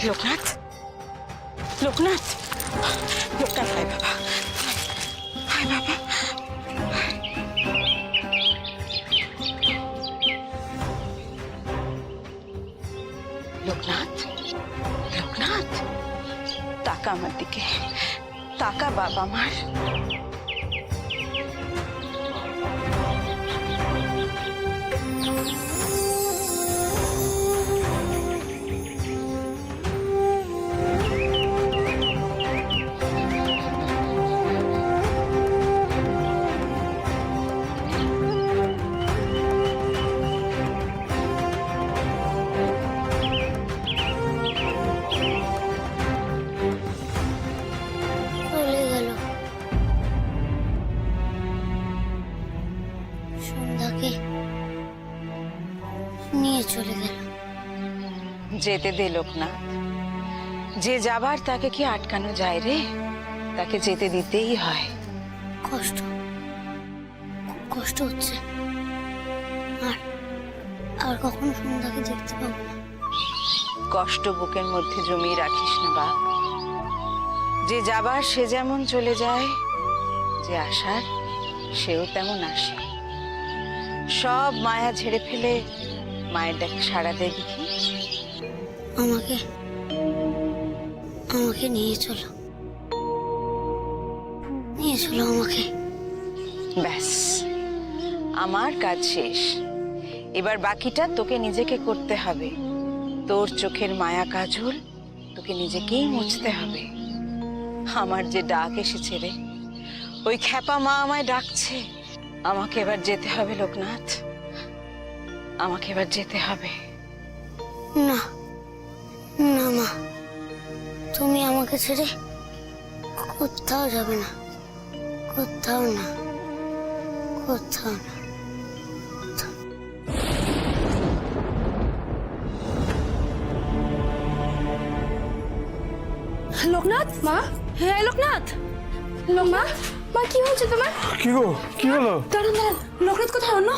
লোকনাথ, লোকনাথ, লোকনাথ, হায় বাবা, হায় বাবা। লোকনাথ, লোকনাথ, তাকা আমার দিকে, তাকা বাবা আমার। নিয়ে চলে গেল। যেতে দে লোকনাথ, যে যাবার তাকে কি আটকানো যায় রে? তাকে যেতে দিতেই হয়। কষ্ট, খুব কষ্ট হচ্ছে। আর আর কখনো সন্ধ্যাকে দেখতে পাবো না। কষ্ট বুকের মধ্যে জমিয়ে রাখিস না বাপ। যে যাবার সে যেমন চলে যায়, যে আসার সেও তেমন আসে। সব মায়া ঝেড়ে ফেলে মায়ের ডাকে সাড়া দে দেখি। আমাকে আমাকে নিয়ে চলো, নিয়ে চলো আমাকে। ব্যাস, আমার কাজ শেষ। এবার বাকিটা তোকে নিজেকে করতে হবে। তোর চোখের মায়া কাজল তোকে নিজেকেই মুছতে হবে। আমার যে ডাক এসেছে রে, ওই খ্যাপা মা আমায় ডাকছে। আমাকে এবার যেতে হবে লোকনাথ, আমাকে এবার যেতে হবে। না না মা, তুমি আমাকে ছেড়ে কোথাও যাবে না, কোথাও না, কোথাও না। লোকনাথ, মা, হ্যাঁ লোকনাথ, মা, মা কি হয়েছে তোমার? কি গো, কি হলো? দাঁড়ান দাঁড়ান, লোকনাথ কোথায়? অন্য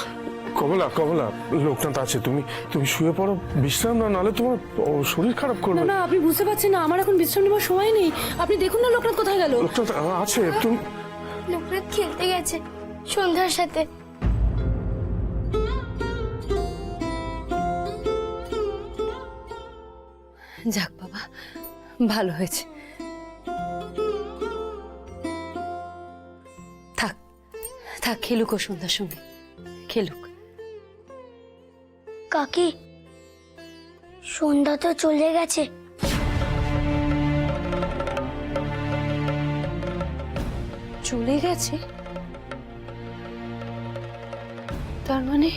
কমলা, কমলা, লোকনাথ আছে। তুমি শুয়ে পড়ো, বিশ্রাম নাও, নাহলে তোমার শরীর খারাপ না করবে। না, আপনি বুঝতে পারছেন না, আমার এখন বিশ্রাম নেওয়ার সময় নেই। আপনি দেখুন না লোকনাথ কোথায় গেল। লোকনাথ আছে, তুমি লোকনাথ খেলতে গেছে সন্ধ্যার সাথে। যাক বাবা, ভালো হয়েছে। থাক থাক, খেলুক ও সন্ধ্যার সঙ্গে, খেলুক। কাকি, সন্ধ্যা তো চলে গেছে। চলে গেছে? তার মানে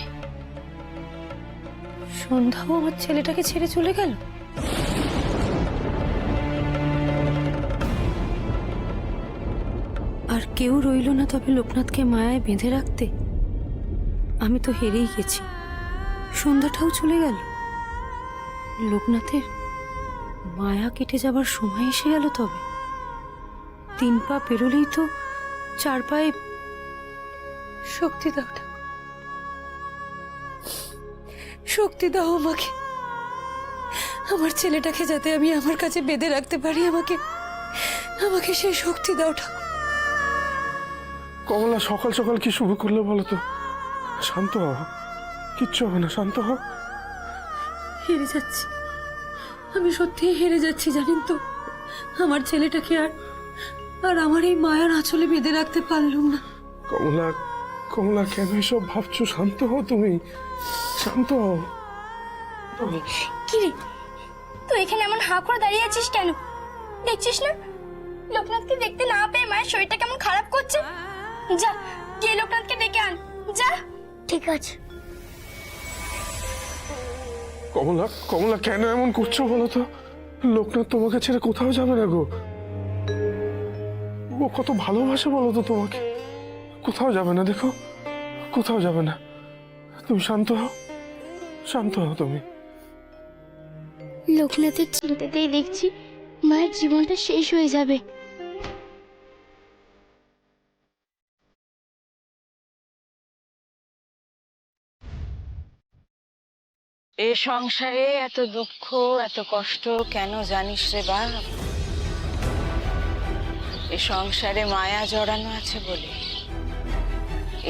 সন্ধ্যাও আমার ছেলেটাকে ছেড়ে চলে গেল? আর কেউ রইল না তবে লোকনাথকে মায়ায় বেঁধে রাখতে? আমি তো হেরেই গেছি, সন্ধ্যাটাও চলে গেল। লোকনাথের মায়া কেটে যাবার সময় এসে গেল তবে। 3 পা পেরোলেই তো 4 পায়ে। শক্তি দাও ঠাকুর, শক্তি দাও আমাকে, আমার ছেলেটাকে যাতে আমি আমার কাছে বেঁধে রাখতে পারি। আমাকে আমাকে সেই শক্তি দাও ঠাকুর। কমলা, সকাল সকাল কি শুরু করলে বলো তো? শান্ত হও, কিচ্ছু হবে না, শান্ত হও। হেরে যাচ্ছি, আমি সত্যিই হেরে যাচ্ছি জানেন তো। আমার ছেলেটাকে আর আর আমার এই মায়ার আঁচলে বেঁধে রাখতে পারলুম না। কমলা, কমলা, কেন এসব ভাবছো? শান্ত হও, তুমি শান্ত হও। কি রে, তুই এখানে এমন হাঁ করে দাঁড়িয়ে আছিস কেন? দেখছিস না লোকনাথকে দেখতে না পেয়ে মায়ের শরীরটা কেমন খারাপ করছে? যা গিয়ে লোকনাথকে ডেকে আন, যা। ঠিক আছে। কমলা, কমলা, কেন এমন করছো বলো তো? লোকনাথ তোমাকে ছেড়ে কোথাও যাবে না গো। ও কত ভালোবাসে বলো তো তোমাকে। কোথাও যাবে না, দেখো, কোথাও যাবে না। তুমি শান্ত হও, শান্ত হও তুমি। লোকনাথের চিন্তাতেই দেখছি মায়ের জীবনটা শেষ হয়ে যাবে। এ সংসারে এত দুঃখ এত কষ্ট কেন জানিস রে বাপ? এ সংসারে মায়া জড়ানো আছে বলে।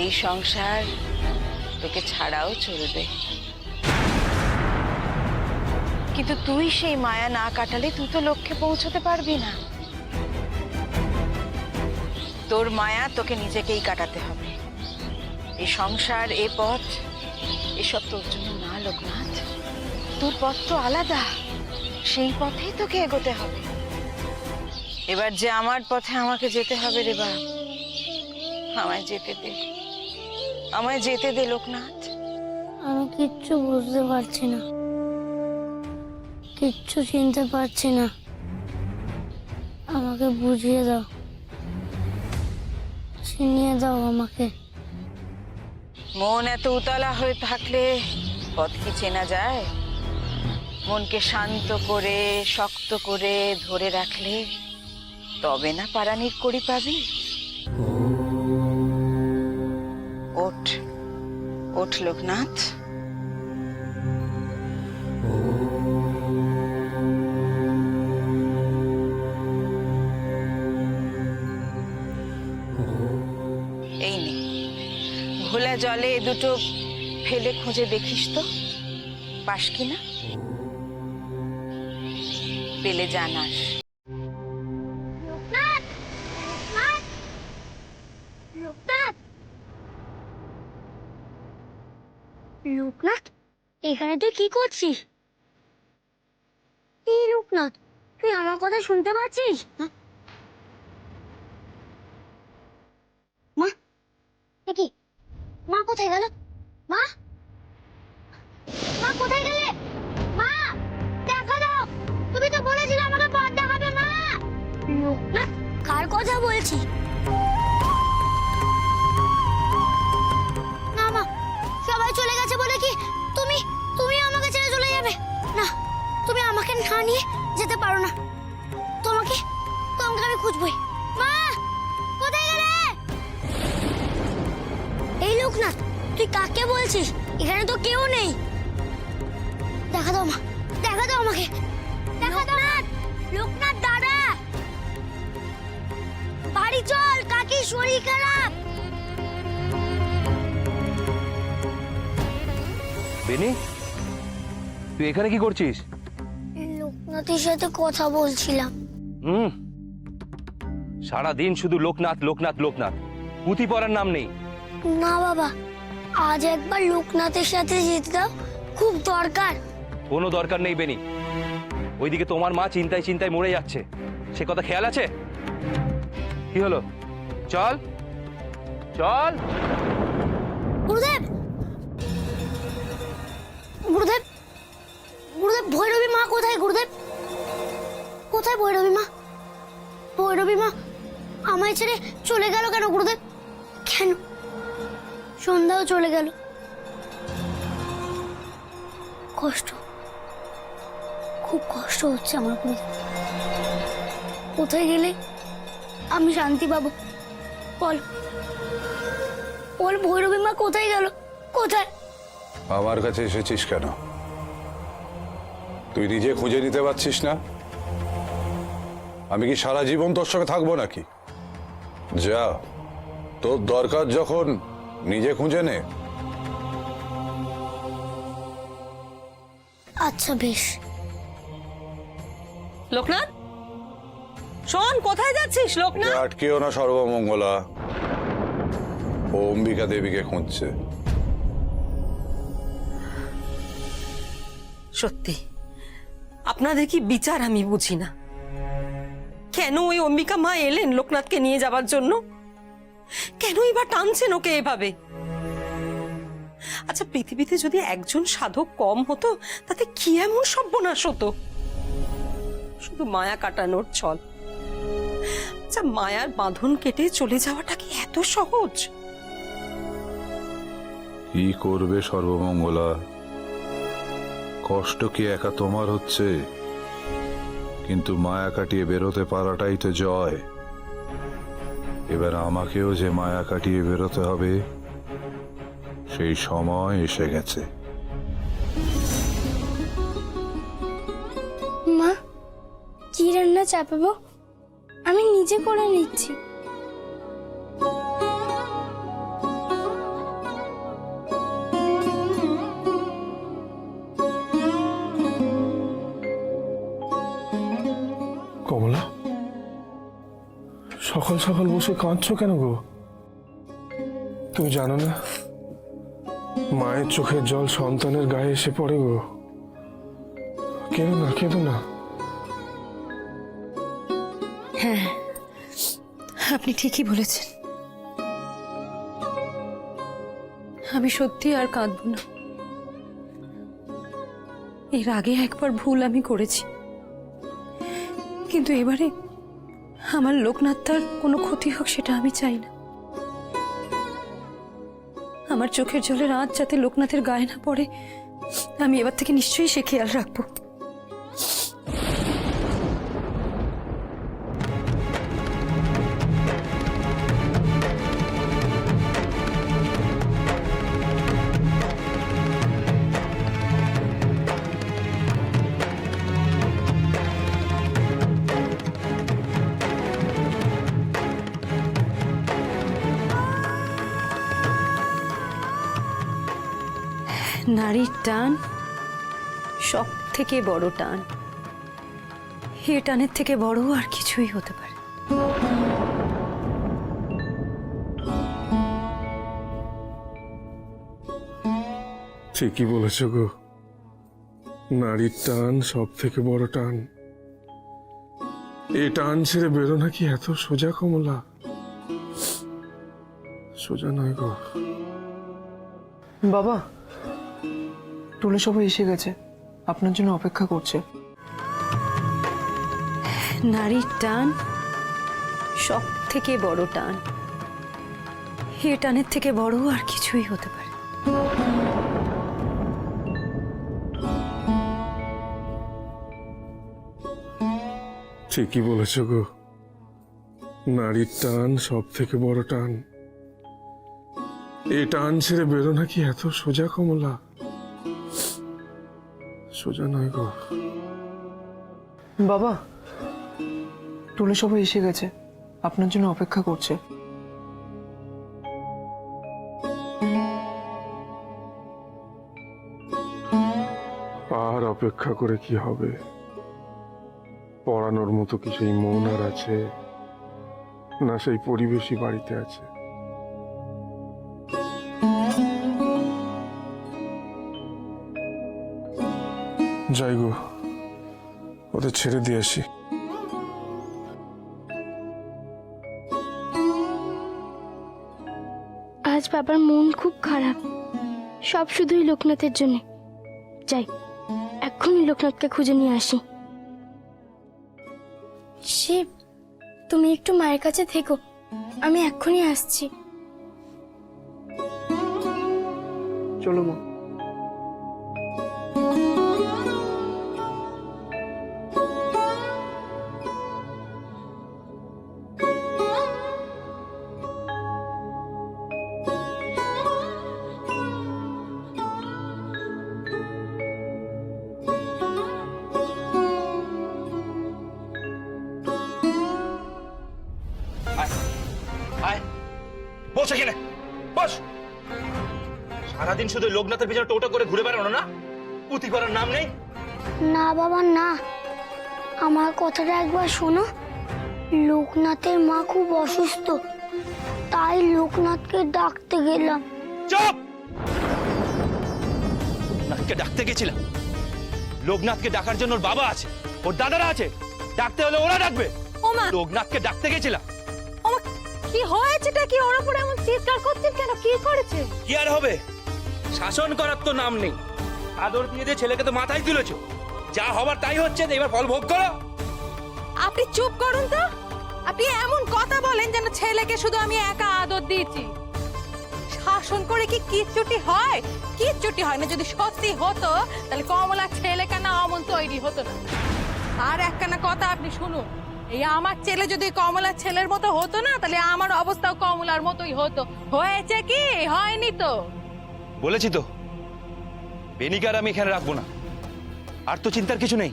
এই সংসার তোকে ছাড়াও চলবে, কিন্তু তুই সেই মায়া না কাটালে তুই তো লক্ষ্যে পৌঁছতে পারবি না। তোর মায়া তোকে নিজেকেই কাটাতে হবে। এই সংসার, এ পথ, এসব তোর জন্য না লোকনাথ। তোর পথ তো আলাদা, সেই পথেই তোকে এগোতে হবে। এবার যে আমার পথে আমাকে যেতে হবে রে বাপ, আমায় যেতে দে, আমায় যেতে দে লোকনাথ। আমি কিচ্ছু বুঝতে পারছি না, কিচ্ছু চিনতে পারছি না। আমাকে বুঝিয়ে দাও, চিনিয়ে দাও আমাকে। মন এত উতলা হয়ে থাকলে পথ কি চেনা যায়? মনকে শান্ত করে শক্ত করে ধরে রাখলে তবে না পারানির কড়ি পাবি। ওঠ, ওঠ লোকনাথ। এই নে, ঘোলা জলে এ দুটো ফেলে খুঁজে দেখিস তো পাস কিনা। পেলে জানাস। লোকনাথ, এখানে তুই কি করছিস? এই লোকনাথ, তুই আমার কথা শুনতে পাচ্ছিস? মা, কি মা কোথায় গেল? মা, মা কোথায় গেলে? মা, দেখা দাও, তুমি তো বলেছিলে আমাকে পথ দেখাবে। মা, লোকনাথ, কার কথা বলছি? না মা, সবাই চলে গেছে বলে কি তুমি তুমি আমাকে ছেড়ে চলে যাবে? না, তুমি আমাকে না নিয়ে যেতে পারো না। তোমাকে তোমাকে আমি খুঁজবই। মা, কোথায় গেলে? এই লোকনাথ, তুই কাকে বলছিস? এখানে তো কেউ নেই। দেখা দাও মা, দেখা দাও আমাকে, দেখা দাও। লোকনাথ দাদা, বাড়ি চল, কাকির শরীর খারাপ। বেনি, তুই এখানে কি করছিস? লোকনাথের সাথে কথা বলছিলাম। সারাদিন শুধু লোকনাথ লোকনাথ লোকনাথ, পুঁথি পড়ার নাম নেই। না বাবা, আজ একবার লোকনাথের সাথে যেতে দাও, খুব দরকার। কোনো দরকার নেই বেনি। ওইদিকে তোমার মা চিন্তায় চিন্তায় মরে যাচ্ছে, সে কথা খেয়াল আছে? কি হলো? চল চল। গুরুদেব, গুরুদেব, গুরুদেব, ভৈরবী মা কোথায়? গুরুদেব, কোথায় ভৈরবী মা? ভৈরবী মা আমায় ছেড়ে চলে গেল কেন গুরুদেব? কেন? সন্ধ্যাও চলে গেল। কষ্ট, খুব কষ্ট হচ্ছে আমার গুরুদেব। কোথায় গেলে আমি শান্তি পাবো? বল বল, ভৈরবী মা কোথায় গেল? কোথায়? আমার কাছে এসেছিস কেন? তুই নিজে খুঁজে নিতে পারছিস না? আমি কি সারা জীবন তোর সঙ্গে থাকবো নাকি? যা, তোর দরকার যখন নিজে খুঁজে নে। আচ্ছা বেশ। লোকনাথ, শোন, কোথায় যাচ্ছিস লোকনাথ? আটকেও না সর্বমঙ্গলা, ও অম্বিকা দেবীকে খুঁজছে। সত্যি আপনাদের কি বিচার আমি বুঝি না। কেন ওই অম্বিকা মা এলেন লোকনাথকে নিয়ে যাবার জন্য? কেন এবার টানছেন ওকে এভাবে? আচ্ছা, পৃথিবীতে যদি একজন সাধক কম হতো তাতে কি এমন সর্বনাশ হতো? শুধু মায়া কাটানোর ছল। আচ্ছা, মায়ার বাঁধন কেটে চলে যাওয়াটা কি এত সহজ? কি করবে সর্বমঙ্গলা? কষ্ট কি একা তোমার হচ্ছে? কিন্তু মায়া কাটিয়ে বেরোতে পারাটাই তো জয়। এবার আমাকেও যে মায়া কাটিয়ে বেরোতে হবে, সেই সময় এসে গেছে। মা, কি রান্না চাপাবো? আমি নিজে করে নিচ্ছি। কমলা, সকাল সকাল বসে কাঁদছো কেন গো? তুমি জানো না মায়ের চোখের জল সন্তানের গায়ে এসে পড়ে গো। কেঁদো না, কেঁদো না। হ্যাঁ, আপনি ঠিকই বলেছেন। আমি সত্যি আর কাঁদব না। এর আগে একবার ভুল আমি করেছি, কিন্তু এবারে আমার লোকনাথ তার কোনো ক্ষতি হোক সেটা আমি চাই না। আমার চোখের জলের আঁচ যাতে লোকনাথের গায়ে না পড়ে, আমি এবার থেকে নিশ্চয়ই সে খেয়াল রাখবো। নারীর টান সব থেকে বড় টান, এ টানের থেকে বড় আর কিছুই হতে পারে। ঠিকই বলেছ গো, নারীর টান সব থেকে বড় টান। এই টান ছেড়ে বেরো নাকি এত সোজা কমলা? সোজা নয় গো। বাবা, টোলে সবাই এসে গেছে, আপনার জন্য অপেক্ষা করছে। নারীর টান সব থেকে বড় টান, এ টানের থেকে বড় আর কিছুই হতে পারে। ঠিকই বলেছ গো, নারীর টান সব থেকে বড় টান। এই টান ছেড়ে বেরো নাকি এত সোজা কমলা? সোজা নয় গো। বাবা, টোলে সবাই এসে গেছে, আপনার জন্য অপেক্ষা করছে। আর অপেক্ষা করে কি হবে? পড়ানোর মতো কি সেই মন আর আছে, না সেই পরিবেশই বাড়িতে আছে? যাই গো, ওদের ছেড়ে দিয়ে আসি। আজ বাবার মন খুব খারাপ, সব শুধুই লোকনাথের জন্য। যাই, এক্ষুনি লোকনাথকে খুঁজে নিয়ে আসি। শিব, তুমি একটু মায়ের কাছে থেকো, আমি এক্ষুনি আসছি। চলো মা। আয়, বস এখানে, বস। সারাদিন শুধু লোকনাথের পিছনে টোটো করে ঘুরে বেড়ানো না? পুঁতি করার নাম নেই? না বাবা না, আমার কথাটা একবার শোনো। লোকনাথের মা খুব অসুস্থ, তাই লোকনাথকে ডাকতে গেলাম। চুপ! লোকনাথকে ডাকতে গেছিলাম? লোকনাথকে ডাকার জন্য ওর বাবা আছে, ওর দাদারা আছে, ডাকতে হলে ওরা ডাকবে। লোকনাথকে ডাকতে গেছিলাম। কি হয়েছেটা কি? ওর উপরে এমন চিৎকার করছেন কেন? কি করেছে? কি আর হবে, শাসন করার তো নাম নেই। আদর দিয়ে দিয়ে ছেলেকে তো মাথায় তুলেছো, যা হবার তাই হচ্ছে, এবার ফল ভোগ করো। আপনি চুপ করুন তো। আপনি এমন কথা বলেন যেন ছেলেকে শুধু আমি একা আদর দিয়েছি। শাসন করে কি কিচ্ছুটি হয়? কিচ্ছুটি হয় না। যদি সত্যি হতো তাহলে কমলা ছেলে কেন অমন তৈরি হতো না। আর একখানা কথা আপনি শুনুন, এই আমার ছেলে যদি কমলার ছেলের মতো হতো না, তাহলে আমার অবস্থাও কমলার মতোই হতো। হয়েছে কি? হয়নি তো। বলেছি তো, বেনিকার আমি এখানে রাখবো না। আর তো চিন্তার কিছু নেই।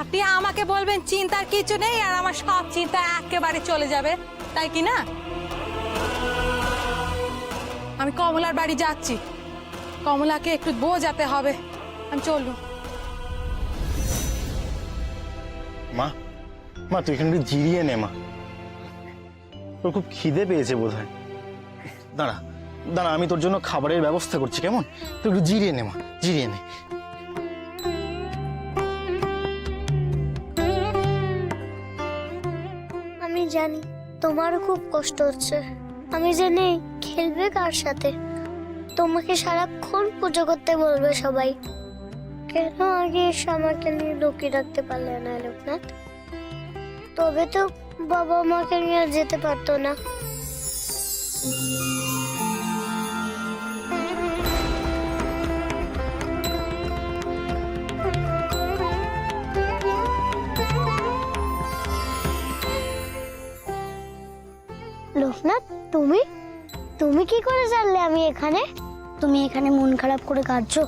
আপনি আমাকে বলবেন চিন্তার কিছু নেই আর আমার সব চিন্তা একেবারে চলে যাবে, তাই কি না? আমি কমলার বাড়ি যাচ্ছি, কমলাকে একটু বোঝাতে হবে। আমি চললুম। মা, মা তুই এখানে একটু জিরিয়ে নে মা, তোর খুব খিদে পেয়েছে বোধ হয়। দাঁড়া দাঁড়া, আমি তোর জন্য খাবারের ব্যবস্থা করছি, কেমন? তুই একটু জিরিয়ে নে মা, জিরিয়ে নে। আমি জানি তোমারও খুব কষ্ট হচ্ছে, আমি জানি খেলবে কার সাথে, তোমাকে সারাক্ষণ পুজো করতে বলবে সবাই। কেন আগে এসে আমাকে নিয়ে লুকিয়ে রাখতে পারলে না লোকনাথ? তবে তো বাবা মাকে নিয়ে আর যেতে পারতো না। লোকনাথ, তুমি তুমি কি করে জানলে আমি এখানে? তুমি এখানে মন খারাপ করে কাঁদছো,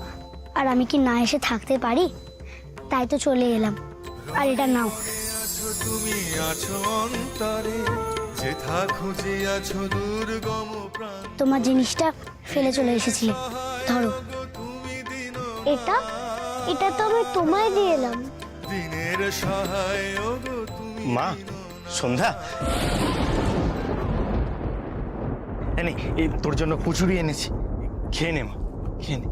আর আমি কি না এসে থাকতে পারি? তাই তো চলে এলাম। আর এটা নাও। তুমি আছো অন্তরে, যেথা খুঁজে আছো দুর্গম প্রাণ। তোমার জিনিসটা ফেলে চলে এসেছিলে, ধরো। এটা এটা তো আমি তোমায় দিয়ে এলাম। দিনের সহায় ওগো তুমি। মা, সন্ধ্যা, এই তোর জন্য কচুরি এনেছি, খেয়ে নে মা, খেয়ে নে।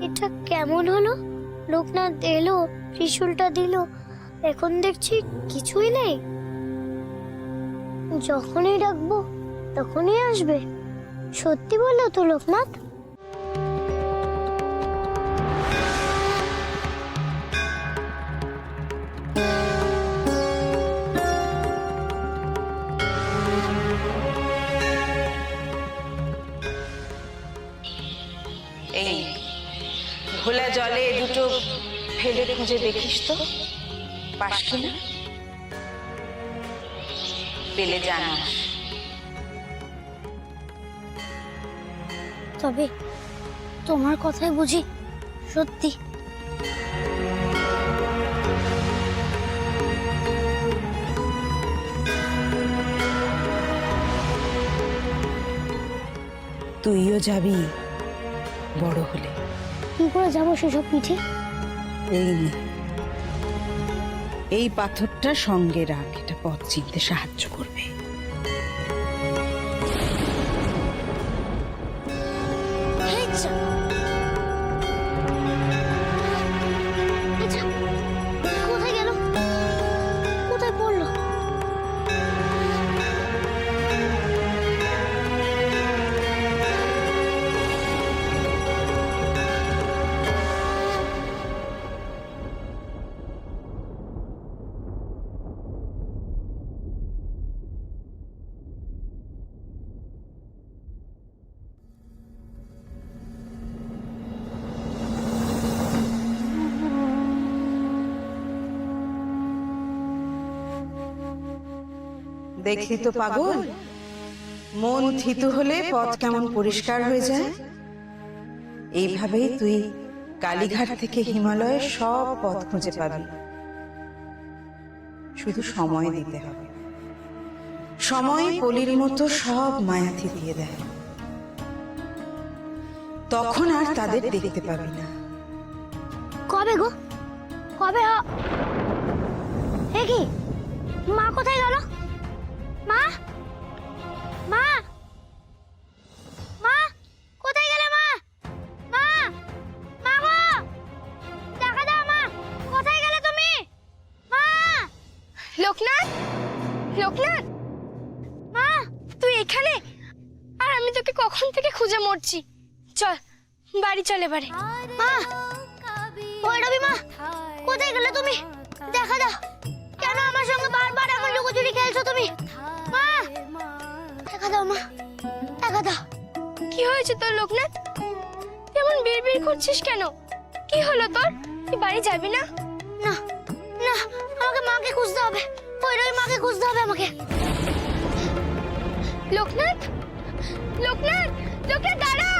এটা কেমন হলো? লোকনাথ এলো, ত্রিশূলটা দিল, এখন দেখছি কিছুই নেই। যখনই ডাকবো তখনই আসবে। সত্যি বললো তো লোকনাথ? এই ঘোলা জলে এ দুটো ফেলে খুঁজে দেখিস তো পাস কিনা, পেলে জানাস। তবে তোমার কথাই বুঝি সত্যি? তুইও যাবি বড় হলে। কি করে যাবো সেসব পিঠে? এই নে, এই পাথরটা সঙ্গে রাখ, এটা পথ চিনতে সাহায্য করবে। কোথায় গেল? কোথায় পড়লো? দেখলি তো পাগল, মন থিতু হলে পথ কেমন পরিষ্কার হয়ে যায়। এইভাবেই তুই কালীঘাট থেকে হিমালয়ের সব পথ খুঁজে পাবি। শুধু সময় দিতে হবে। সময় পলির মতো সব মায়া থিতিয়ে দেয়, তখন আর তাদের দেখতে পাবি না। কবে গো? কবে? কি মা কোথায় গেল? মা, মা, মা, কোথায় গেলে মা? মা, মা গো, দেখা দাও মা, কোথায় গেলে তুমি? মা! লোকনাথ, লোকনাথ, মা তুই এখানে? আর আমি তোকে কখন থেকে খুঁজে মরছি। চল বাড়ি চল এবারে। মা, ওই রবি মা, কোথায় গেলে তুমি? দেখা দাও, কেন আমার সঙ্গে বারবার এমন লুকোচুরি খেলছো তুমি? মা, দেখা দাও মা, দেখা দাও। কি হয়েছে তোর লোকনাথ? এমন বিড়বিড় করছিস কেন? কি হলো তোর? তুই বাড়ি যাবি না? না না, আমাকে মাকে খুঁজতে হবে, ওই মাকে খুঁজতে হবে আমাকে। লোকনাথ, লোকনাথ, লোকনাথ দাঁড়া,